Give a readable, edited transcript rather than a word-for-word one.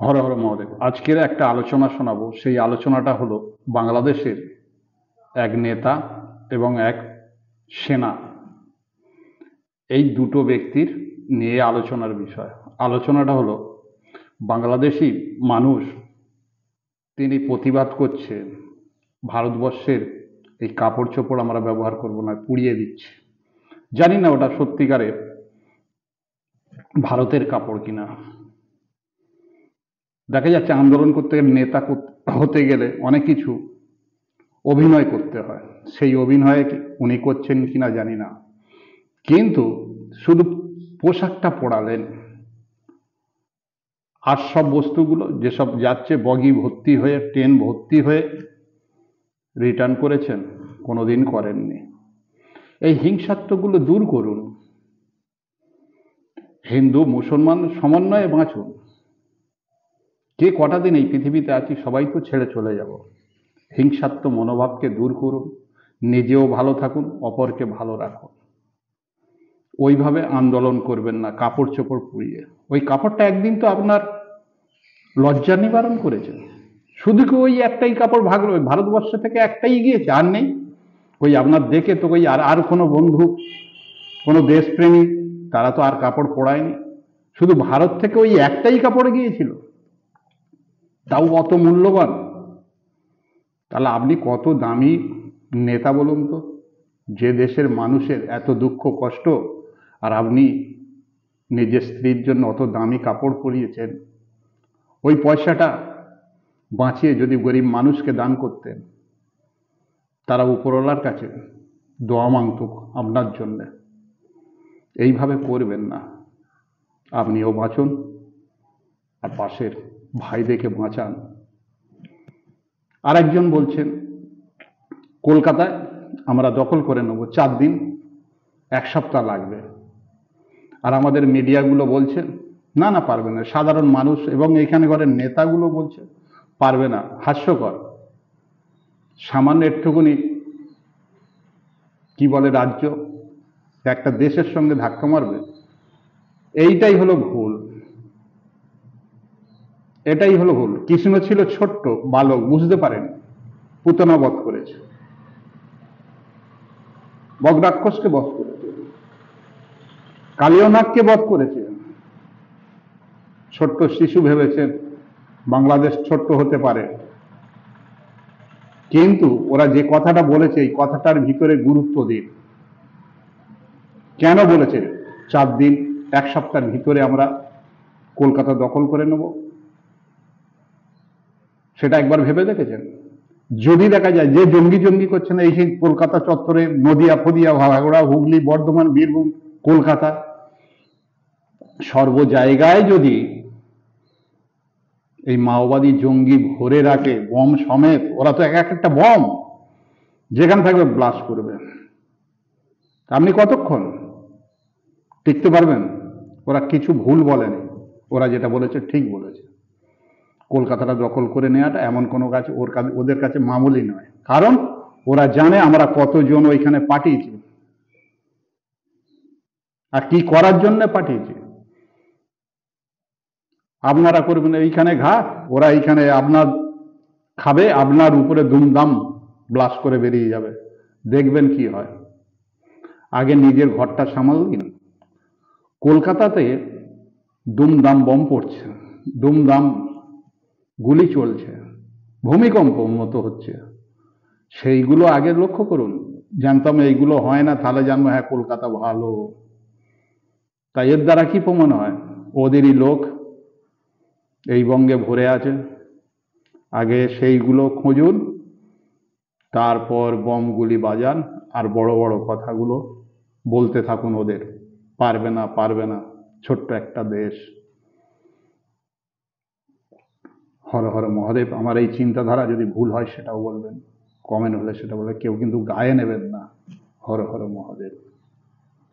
হর হর মহাদেব। আজকের একটা আলোচনা শোনাবো। সেই আলোচনাটা হলো বাংলাদেশের এক নেতা এবং এক সেনা, এই দুটো ব্যক্তির নিয়ে আলোচনার বিষয়। আলোচনাটা হলো বাংলাদেশি মানুষ, তিনি প্রতিবাদ করছে ভারতবর্ষের এই কাপড় চোপড় আমরা ব্যবহার করব না, পুড়িয়ে দিচ্ছে। জানি না ওটা সত্যিকারের ভারতের কাপড় কিনা। দেখা যাচ্ছে আন্দোলন করতে গেলে, নেতা হতে গেলে অনেক কিছু অভিনয় করতে হয়। সেই অভিনয়ে উনি করছেন কিনা জানি না, কিন্তু শুধু পোশাকটা পরালেন, আর সব বস্তুগুলো যেসব যাচ্ছে বগি ভর্তি হয়ে, ট্রেন ভর্তি হয়ে রিটার্ন করেছেন, কোনোদিন করেননি। এই হিংসাত্মকগুলো দূর করুন। হিন্দু মুসলমান সমন্বয়ে বাঁচুন। যে কটা দিন এই পৃথিবীতে আছি সবাই তো ছেড়ে চলে যাব। হিংসাত্মক মনোভাবকে দূর করুন, নিজেও ভালো থাকুন, অপরকে ভালো রাখুন। ওইভাবে আন্দোলন করবেন না কাপড় চোপড় পুড়িয়ে। ওই কাপড়টা একদিন তো আপনার লজ্জা নিবারণ করেছে। শুধু কি ওই একটাই কাপড় ভাগলো, ভারতবর্ষ থেকে একটাই গিয়েছে, আর নেই? ওই আপনার দেখে তো ওই আর কোনো বন্ধু, কোনো দেশপ্রেমী, তারা তো আর কাপড় পরায়নি। শুধু ভারত থেকে ওই একটাই কাপড় গিয়েছিল, তাও অত মূল্যবান। তাহলে আপনি কত দামি নেতা বলুন তো, যে দেশের মানুষের এত দুঃখ কষ্ট, আর আপনি নিজের স্ত্রীর জন্য অত দামি কাপড় পরিয়েছেন। ওই পয়সাটা বাঁচিয়ে যদি গরিব মানুষকে দান করতেন, তারা উপরওয়ালার কাছে দোয়া মাংত আপনার জন্যে। এইভাবে করবেন না। আপনিও বাঁচুন, আর পাশের ভাইদেরকে বাঁচান। আর একজন বলছেন কলকাতায় আমরা দখল করে নেব, 4 দিন 1 সপ্তাহ লাগবে। আর আমাদের মিডিয়াগুলো বলছে না না পারবে না। সাধারণ মানুষ এবং এখানে ঘরের নেতাগুলো বলছে পারবে না। হাস্যকর। সামান্য একটুকুনি কি বলে রাজ্য একটা দেশের সঙ্গে ধাক্কা মারবে? এইটাই হলো ভুল। এটাই হলো ভুল। কৃষ্ণ ছিল ছোট্ট বালক, বুঝতে পারেন, পুতনা বধ করেছে, বগরাক্ষসকে বধ করেছে, কালিয়নাগকে বধ করেছে। ছোট্ট শিশু ভেবেছেন বাংলাদেশ ছোট্ট হতে পারে, কিন্তু ওরা যে কথাটা বলেছে এই কথাটার ভিতরে গুরুত্ব দিন। কেন বলেছে 4 দিন 1 সপ্তাহের ভিতরে আমরা কলকাতা দখল করে নেব? সেটা একবার ভেবে দেখেছেন? যদি দেখা যায় যে জঙ্গি জঙ্গি করছেন এই সেই কলকাতা চত্বরে, নদিয়া ফদিয়া হাওড়া হুগলি বর্ধমান বীরভূম কলকাতা সর্ব জায়গায় যদি এই মাওবাদী জঙ্গি ভরে রাখে বম সমেত, ওরা তো এক একটা বম যেখানে থাকবে ব্লাস্ট করবে। আপনি কতক্ষণ টিকতে পারবেন? ওরা কিছু ভুল বলেনি, ওরা যেটা বলেছে ঠিক বলেছে। কলকাতাটা দখল করে নেওয়াটা এমন কোনো কাজ ওদের কাছে মামুলি নয়, কারণ ওরা জানে আমরা কতজন ওইখানে পাঠিয়েছি আর কি করার জন্য পাঠিয়েছি। আপনারা করবেন এইখানে ঘাট, ওরা এইখানে আপনার খাবে, আপনার উপরে দুমদাম ব্লাস্ট করে বেরিয়ে যাবে। দেখবেন কি হয়। আগে নিজের ঘরটা সামাল দিন। কলকাতাতে দুমদাম বম পড়ছে, দুমদাম গুলি চলছে, ভূমিকম্প মতো হচ্ছে, সেইগুলো আগে লক্ষ্য করুন। জানতাম এইগুলো হয় না, তাহলে জানবো হ্যাঁ কলকাতা ভালো। তাই এর দ্বারা কি প্রমাণ হয়? ওদেরই লোক এই বঙ্গে ভরে আছে। আগে সেইগুলো খুঁজুন, তারপর বমগুলি বাজান, আর বড় বড় কথাগুলো বলতে থাকুন ওদের। পারবে না পারবে না, ছোট্ট একটা দেশ। হর হর মহাদেব। আমার এই চিন্তাধারা যদি ভুল হয় সেটাও বলবেন, কমেন্ট হলে সেটা বলে, কেউ কিন্তু গায়ে নেবেন না। হর হর মহাদেব।